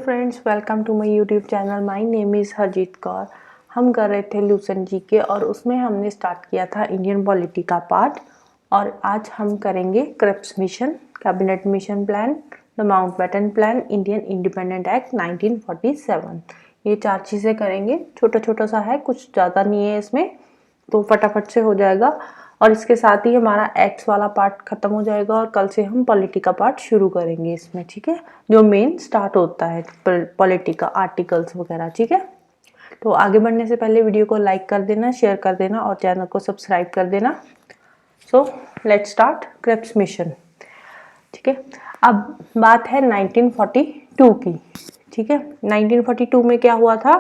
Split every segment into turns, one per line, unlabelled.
Friends, welcome to my YouTube channel. My name is Harjeet Kaur. हम कर रहे थे लूसेंट जी के और उसमें हमने स्टार्ट किया था इंडियन पॉलिटी का पार्ट। और आज हम करेंगे Cripps mission, cabinet mission plan, the Mountbatten plan, Indian independent act 1947। ये 4 चीज़ें करेंगे। छोटा छोटा सा है, कुछ ज़्यादा नहीं है इसमें, तो फटाफट से हो जाएगा। और इसके साथ ही हमारा एक्ट्स वाला पार्ट खत्म हो जाएगा और कल से हम पॉलिटी का पार्ट शुरू करेंगे इसमें, ठीक है, जो मेन स्टार्ट होता है पॉलिटी का, आर्टिकल्स वगैरह, ठीक है। तो आगे बढ़ने से पहले वीडियो को लाइक कर देना, शेयर कर देना और चैनल को सब्सक्राइब कर देना। So let's start Cripps mission, ठीक है। अब बात है 1942 की, ठीक है। 1942 में क्या हुआ था?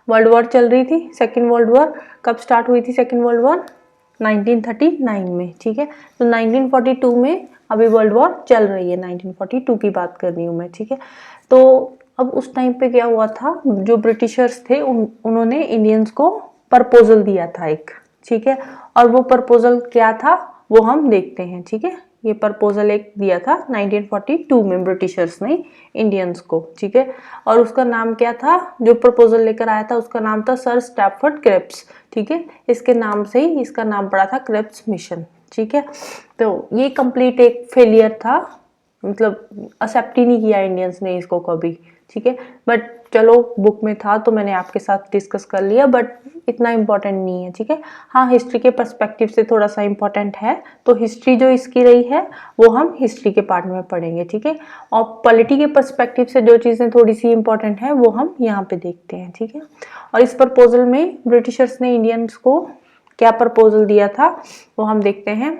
वर्ल्ड वॉर चल रही थी, सेकेंड वर्ल्ड वॉर। कब स्टार्ट हुई थी सेकेंड वर्ल्ड वॉर? 1939 में, ठीक है। तो 1942 में अभी वर्ल्ड वॉर चल रही है, 1942 की बात कर रही हूँ मैं, ठीक है। तो अब उस टाइम पे क्या हुआ था, जो ब्रिटिशर्स थे उन्होंने इंडियंस को प्रपोजल दिया था एक, ठीक है। और वो प्रपोजल क्या था वो हम देखते हैं, ठीक है। ये प्रपोजल एक दिया था 1942 में ब्रिटिशर्स ने इंडियंस को, ठीक है। और उसका नाम क्या था? जो प्रपोजल लेकर आया था उसका नाम था सर स्टैफर्ड क्रिप्स, ठीक है। इसके नाम से ही इसका नाम पड़ा था क्रिप्स मिशन, ठीक है। तो ये कंप्लीट एक फेलियर था, मतलब एक्सेप्ट ही नहीं किया इंडियंस ने इसको कभी, ठीक है। बट चलो, बुक में था तो मैंने आपके साथ डिस्कस कर लिया, बट इतना इम्पोर्टेंट नहीं है, ठीक है। हाँ, हिस्ट्री के पर्सपेक्टिव से थोड़ा सा इम्पोर्टेंट है, तो हिस्ट्री जो इसकी रही है वो हम हिस्ट्री के पार्ट में पढ़ेंगे, ठीक है। और पॉलिटी के पर्सपेक्टिव से जो चीज़ें थोड़ी सी इम्पोर्टेंट है वो हम यहाँ पे देखते हैं, ठीक है। और इस प्रपोजल में ब्रिटिशर्स ने इंडियंस को क्या प्रपोजल दिया था वो हम देखते हैं।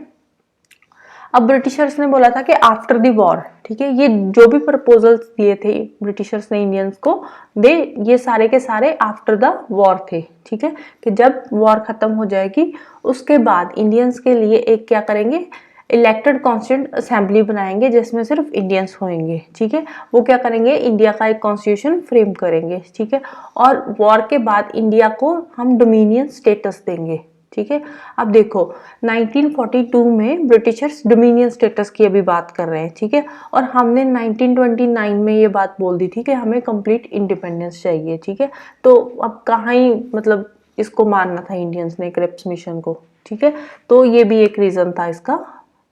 अब ब्रिटिशर्स ने बोला था कि आफ्टर द वॉर, ठीक है, ये जो भी प्रपोजल्स दिए थे ब्रिटिशर्स ने इंडियंस को, ये सारे के सारे आफ्टर द वॉर थे, ठीक है। कि जब वॉर खत्म हो जाएगी उसके बाद इंडियंस के लिए एक क्या करेंगे, इलेक्टेड कॉन्स्टिट्यूंट असेंबली बनाएंगे जिसमें सिर्फ इंडियंस होंगे, ठीक है। वो क्या करेंगे, इंडिया का एक कॉन्स्टिट्यूशन फ्रेम करेंगे, ठीक है। और वॉर के बाद इंडिया को हम डोमिनियन स्टेटस देंगे, ठीक है। अब देखो 1942 में ब्रिटिशर्स डोमिनियन स्टेटस की अभी बात कर रहे हैं, ठीक है। और हमने 1929 में ये बात बोल दी थी कि हमें कंप्लीट इंडिपेंडेंस चाहिए, ठीक है। तो अब कहाँ ही मतलब इसको मानना था इंडियंस ने क्रिप्स मिशन को, ठीक है। तो ये भी एक रीजन था इसका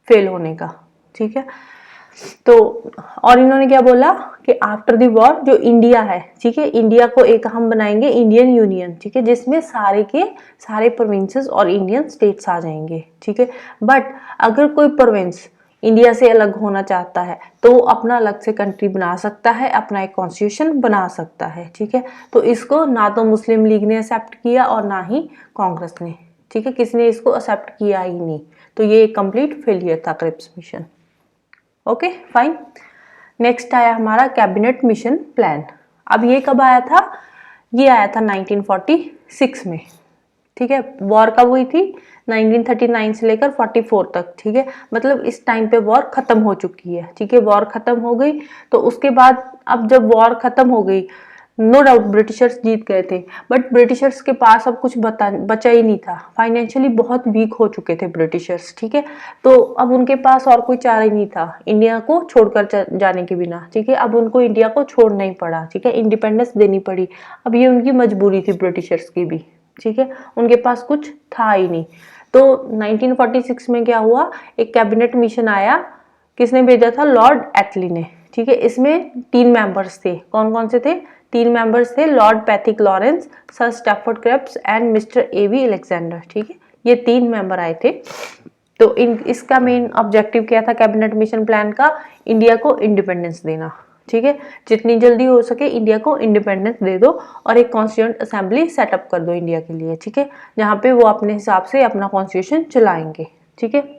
फेल होने का, ठीक है। तो और इन्होंने क्या बोला कि आफ्टर द वॉर जो इंडिया है, ठीक है, इंडिया को एक हम बनाएंगे इंडियन यूनियन, ठीक है, जिसमें सारे के सारे प्रोविंसेस और इंडियन स्टेट्स आ जाएंगे, ठीक है। बट अगर कोई प्रोविंस इंडिया से अलग होना चाहता है तो अपना अलग से कंट्री बना सकता है, अपना एक कॉन्स्टिट्यूशन बना सकता है, ठीक है। तो इसको ना तो मुस्लिम लीग ने एक्सेप्ट किया और ना ही कांग्रेस ने, ठीक है, किसी ने इसको एक्सेप्ट किया ही नहीं। तो ये एक कंप्लीट फेलियर था Cripps mission. Okay fine. Next आया हमारा कैबिनेट मिशन प्लान। अब ये कब आया था? ये आया था 1946 में, ठीक है। वॉर कब हुई थी? 1939 से लेकर 44 तक, ठीक है। मतलब इस टाइम पे वॉर खत्म हो चुकी है, ठीक है। वॉर खत्म हो गई तो उसके बाद अब जब वॉर खत्म हो गई, नो डाउट ब्रिटिशर्स जीत गए थे, बट ब्रिटिशर्स के पास अब कुछ बचा ही नहीं था। फाइनेंशियली बहुत वीक हो चुके थे ब्रिटिशर्स, ठीक है। तो अब उनके पास और कोई चारा ही नहीं था इंडिया को छोड़कर जाने के बिना, ठीक है। अब उनको इंडिया को छोड़ना ही पड़ा, ठीक है, इंडिपेंडेंस देनी पड़ी। अब ये उनकी मजबूरी थी ब्रिटिशर्स की भी, ठीक है, उनके पास कुछ था ही नहीं। तो 1946 में क्या हुआ, एक कैबिनेट मिशन आया। किसने भेजा था? लॉर्ड एटली ने, ठीक है। इसमें 3 मेंबर्स थे। कौन कौन से थे? 3 मेंबर्स थे, Lord Pethick Lawrence, sir Stafford Cripps and mister A V Alexander, ठीक है। ये 3 मेंबर आए थे। तो इसका मेन ऑब्जेक्टिव क्या था कैबिनेट मिशन प्लान का? इंडिया को इंडिपेंडेंस देना, ठीक है। जितनी जल्दी हो सके इंडिया को इंडिपेंडेंस दे दो और एक कॉन्स्टिट्यूंट असेंबली सेटअप कर दो इंडिया के लिए, ठीक है, जहाँ पे वो अपने हिसाब से अपना कॉन्स्टिट्यूशन चलाएंगे, ठीक है।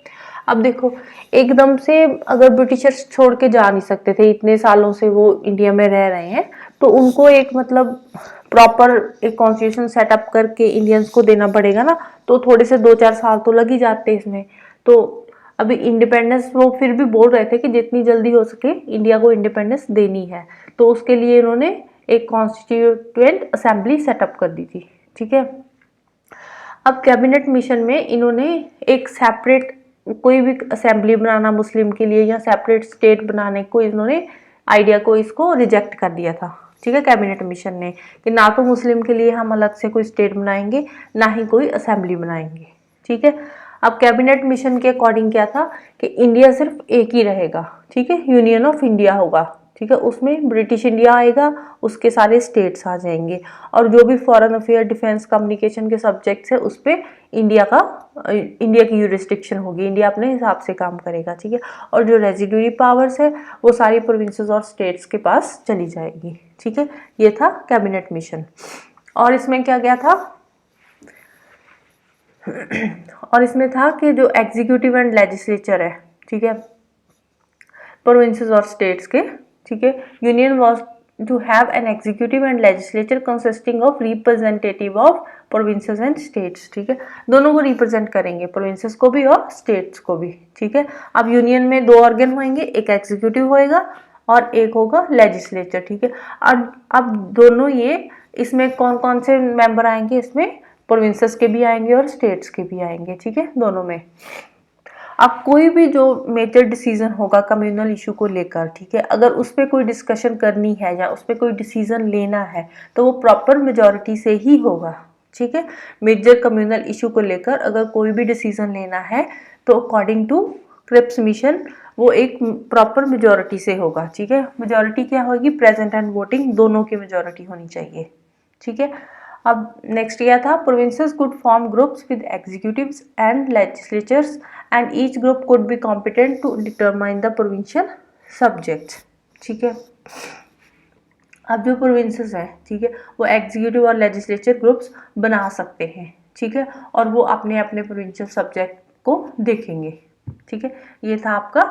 अब देखो, एकदम से अगर ब्रिटिशर्स छोड़ के जा नहीं सकते थे, इतने सालों से वो इंडिया में रह रहे हैं, तो उनको एक मतलब प्रॉपर एक कॉन्स्टिट्यूशन सेटअप करके इंडियंस को देना पड़ेगा ना। तो थोड़े से 2-4 साल तो लग ही जाते इसमें। तो अभी इंडिपेंडेंस वो फिर भी बोल रहे थे कि जितनी जल्दी हो सके इंडिया को इंडिपेंडेंस देनी है। तो उसके लिए इन्होंने एक कॉन्स्टिट्यूएंट असेंबली सेटअप कर दी थी, ठीक है। अब कैबिनेट मिशन में इन्होंने एक सेपरेट कोई भी असेंबली बनाना मुस्लिम के लिए या सेपरेट स्टेट बनाने को इन्होंने आइडिया को इसको रिजेक्ट कर दिया था, ठीक है, कैबिनेट मिशन ने, कि ना तो मुस्लिम के लिए हम अलग से कोई स्टेट बनाएंगे, ना ही कोई असेंबली बनाएंगे, ठीक है। अब कैबिनेट मिशन के अकॉर्डिंग क्या था कि इंडिया सिर्फ एक ही रहेगा, ठीक है, यूनियन ऑफ इंडिया होगा, ठीक है, उसमें ब्रिटिश इंडिया आएगा, उसके सारे स्टेट्स आ जाएंगे, और जो भी फॉरेन अफेयर, डिफेंस, कम्युनिकेशन के सब्जेक्ट्स है उस पर इंडिया की यूरिस्डिक्शन होगी, इंडिया अपने हिसाब से काम करेगा, ठीक है। और जो रेजिडुअरी पावर्स है वो सारी प्रोविंसेस और स्टेट्स के पास चली जाएगी, ठीक है। ये था कैबिनेट मिशन। और इसमें क्या गया था और इसमें था कि जो एग्जीक्यूटिव एंड लेजिस्लेचर है, ठीक है, प्रोविंसेस और स्टेट्स के, ठीक है, union was to have an executive and legislature consisting of representative of provinces and states, ठीक है, दोनों को रिप्रेजेंट करेंगे, प्रोविंसेस को भी और स्टेट्स को भी, ठीक है। अब यूनियन में दो ऑर्गन होंगे, एक एग्जीक्यूटिव होएगा और एक होगा लेजिस्लेचर, ठीक है। अब दोनों ये, इसमें कौन कौन से मेंबर आएंगे, इसमें प्रोविंसेस के भी आएंगे और स्टेट्स के भी आएंगे, ठीक है, दोनों में। अब कोई भी जो मेजर डिसीजन होगा कम्युनल इशू को लेकर, ठीक है, अगर उस पर कोई डिस्कशन करनी है या उस पर कोई डिसीजन लेना है तो वो प्रॉपर मेजॉरिटी से ही होगा, ठीक है। मेजर कम्युनल इशू को लेकर अगर कोई भी डिसीजन लेना है तो अकॉर्डिंग टू क्रिप्स मिशन वो एक प्रॉपर मेजॉरिटी से होगा, ठीक है। मेजॉरिटी क्या होगी, प्रेजेंट एंड वोटिंग दोनों की मेजॉरिटी होनी चाहिए, ठीक है। अब नेक्स्ट क्या था, provinces could form groups with executives and legislatures and each group could be competent to determine the provincial subjects, ठीक है। अब जो प्रोविंसेस है, ठीक है, वो एग्जीक्यूटिव और लेजिस्लेचर ग्रुप्स बना सकते हैं, ठीक है, और वो अपने अपने प्रोविंशियल सब्जेक्ट को देखेंगे, ठीक है। ये था आपका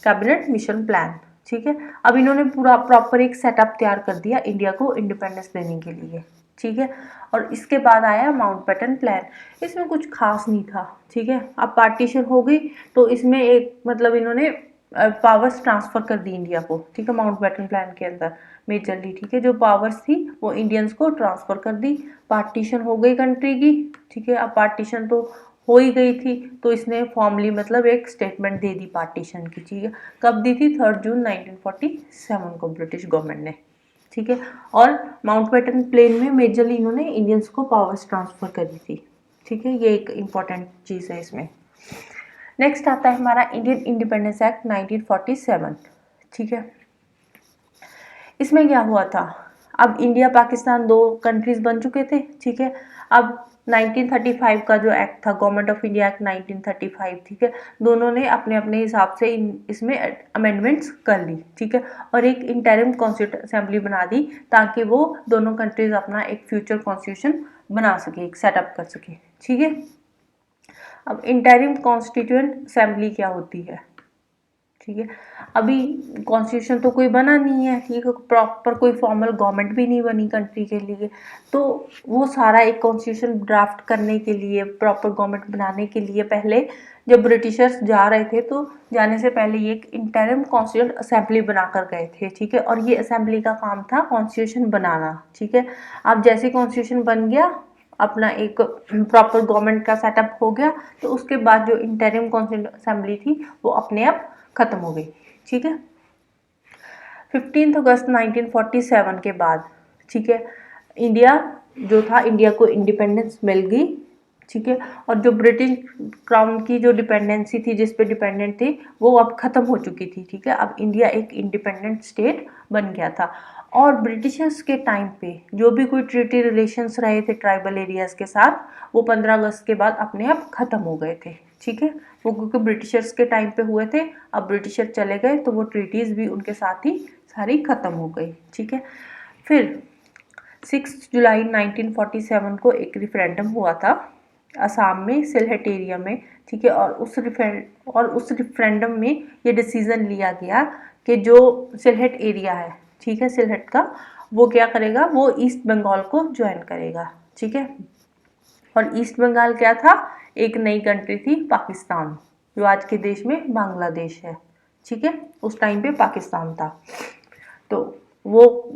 कैबिनेट मिशन प्लान, ठीक है। अब इन्होंने पूरा प्रॉपर एक सेटअप तैयार कर दिया इंडिया को इंडिपेंडेंस देने के लिए, ठीक है। और इसके बाद आया माउंटबेटन प्लान, इसमें कुछ खास नहीं था, ठीक है। अब पार्टीशन हो गई तो इसमें एक मतलब इन्होंने पावर्स ट्रांसफर कर दी इंडिया को, ठीक है, माउंटबेटन प्लान के अंदर मेजरली, ठीक है, जो पावर्स थी वो इंडियंस को ट्रांसफर कर दी, पार्टीशन हो गई कंट्री की, ठीक है। अब पार्टीशन तो हो ही गई थी तो इसने फॉर्मली मतलब एक स्टेटमेंट दे दी पार्टीशन की, ठीक है। कब दी थी, 3 जून 1947 को ब्रिटिश गवर्नमेंट ने, ठीक है। और माउंटबेटन प्लेन में मेजरली इन्होंने इंडियंस को पावर्स ट्रांसफर करी थी, ठीक है, ये एक इम्पॉर्टेंट चीज़ है इसमें। नेक्स्ट आता है हमारा इंडियन इंडिपेंडेंस एक्ट 1947, ठीक है। इसमें क्या हुआ था, अब इंडिया पाकिस्तान दो कंट्रीज बन चुके थे, ठीक है। अब 1935 का जो एक्ट था, गवर्नमेंट ऑफ इंडिया एक्ट 1935, ठीक है, दोनों ने अपने अपने हिसाब से इसमें अमेंडमेंट्स कर ली, ठीक है, और एक इंटरिम कॉन्स्टिट्यूंट असेंबली बना दी ताकि वो दोनों कंट्रीज अपना एक फ्यूचर कॉन्स्टिट्यूशन बना सके, एक सेटअप कर सके, ठीक है। अब इंटरिम कॉन्स्टिट्यूएंट असेंबली क्या होती है, ठीक है। अभी कॉन्स्टिट्यूशन तो कोई बना नहीं है, ठीक है, प्रॉपर कोई फॉर्मल गवर्नमेंट भी नहीं बनी कंट्री के लिए, तो वो सारा एक कॉन्स्टिट्यूशन ड्राफ्ट करने के लिए, प्रॉपर गवर्नमेंट बनाने के लिए पहले जब ब्रिटिशर्स जा रहे थे तो जाने से पहले ये एक इंटरिम कॉन्स्टिट्यूएंट असेंबली बना कर गए थे, ठीक है। और ये असेंबली का काम था कॉन्स्टिट्यूशन बनाना, ठीक है। अब जैसे कॉन्स्टिट्यूशन बन गया, अपना एक प्रॉपर गवर्नमेंट का सेटअप हो गया, तो उसके बाद जो इंटरिम कॉन्स्टिट्यूएंट असेंबली थी वो अपने आप खत्म हो गई, ठीक है। 15 अगस्त 1947 के बाद, ठीक है, इंडिया जो था, इंडिया को इंडिपेंडेंस मिल गई, ठीक है। और जो ब्रिटिश क्राउन की जो डिपेंडेंसी थी, जिस पे डिपेंडेंट थी, वो अब खत्म हो चुकी थी, ठीक है। अब इंडिया एक इंडिपेंडेंट स्टेट बन गया था। और ब्रिटिशर्स के टाइम पे जो भी कोई ट्रीटी रिलेशंस रहे थे ट्राइबल एरियाज के साथ, वो 15 अगस्त के बाद अपने आप खत्म हो गए थे, ठीक है। वो क्योंकि ब्रिटिशर्स के टाइम पे हुए थे, अब ब्रिटिशर चले गए तो वो ट्रीटीज भी उनके साथ ही सारी खत्म हो गई, ठीक है। फिर 6 जुलाई 1947 को एक रेफरेंडम हुआ था असम में, सिलहट एरिया में, ठीक है। और उस रेफरेंडम में ये डिसीजन लिया गया कि जो सिलहट एरिया है, ठीक है, सिलहट का, वो क्या करेगा, वो ईस्ट बंगाल को ज्वाइन करेगा, ठीक है। और ईस्ट बंगाल क्या था, एक नई कंट्री थी, पाकिस्तान, जो आज के देश में बांग्लादेश है, ठीक है, उस टाइम पे पाकिस्तान था। तो वो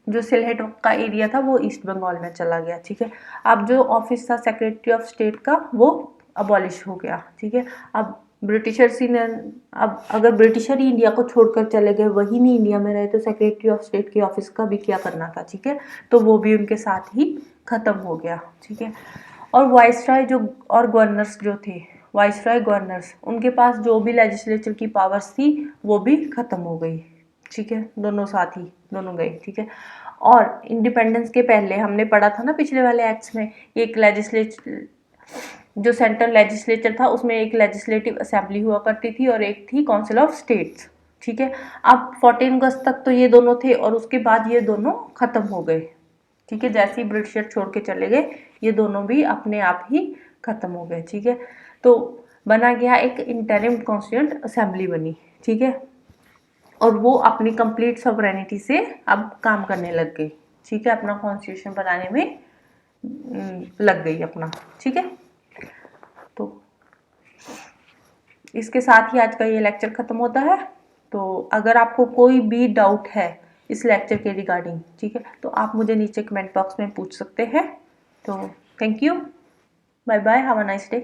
जो सिलहट का एरिया था वो ईस्ट बंगाल में चला गया, ठीक है। अब जो ऑफिस था सेक्रेटरी ऑफ स्टेट का वो अबॉलिश हो गया, ठीक है। अब ब्रिटिशर्स ही ने, अब अगर ब्रिटिशर ही इंडिया को छोड़कर चले गए, वही नहीं इंडिया में रहे, तो सेक्रेटरी ऑफ स्टेट के ऑफिस का भी क्या करना था, ठीक है। तो वो भी उनके साथ ही ख़त्म हो गया, ठीक है। और वाइसराय जो और गवर्नर्स जो थे, वाइसराय गवर्नर्स, उनके पास जो भी लेजिस्लेचर की पावर्स थी वो भी ख़त्म हो गई, ठीक है। दोनों साथ ही दोनों गए, ठीक है। और इंडिपेंडेंस के पहले हमने पढ़ा था ना पिछले वाले एक्ट्स में, एक लेजिस्लेचर जो सेंट्रल लेजिस्लेचर था उसमें एक लेजिस्लेटिव असेंबली हुआ करती थी और एक थी काउंसिल ऑफ स्टेट्स, ठीक है। अब 14 अगस्त तक तो ये दोनों थे और उसके बाद ये दोनों ख़त्म हो गए, ठीक है। जैसे ही ब्रिटिशर छोड़ के चले गए ये दोनों भी अपने आप ही ख़त्म हो गए, ठीक है। तो बना गया एक इंटरिम कॉन्स्टिट्यूएंट असेंबली बनी, ठीक है। और वो अपनी कंप्लीट सॉवरेनिटी से अब काम करने लग गई, ठीक है। अपना कॉन्स्टिट्यूशन बनाने में लग गई अपना, ठीक है। तो इसके साथ ही आज का ये लेक्चर ख़त्म होता है। तो अगर आपको कोई भी डाउट है इस लेक्चर के रिगार्डिंग, ठीक है, तो आप मुझे नीचे कमेंट बॉक्स में पूछ सकते हैं। तो thank you, bye bye, have a nice day.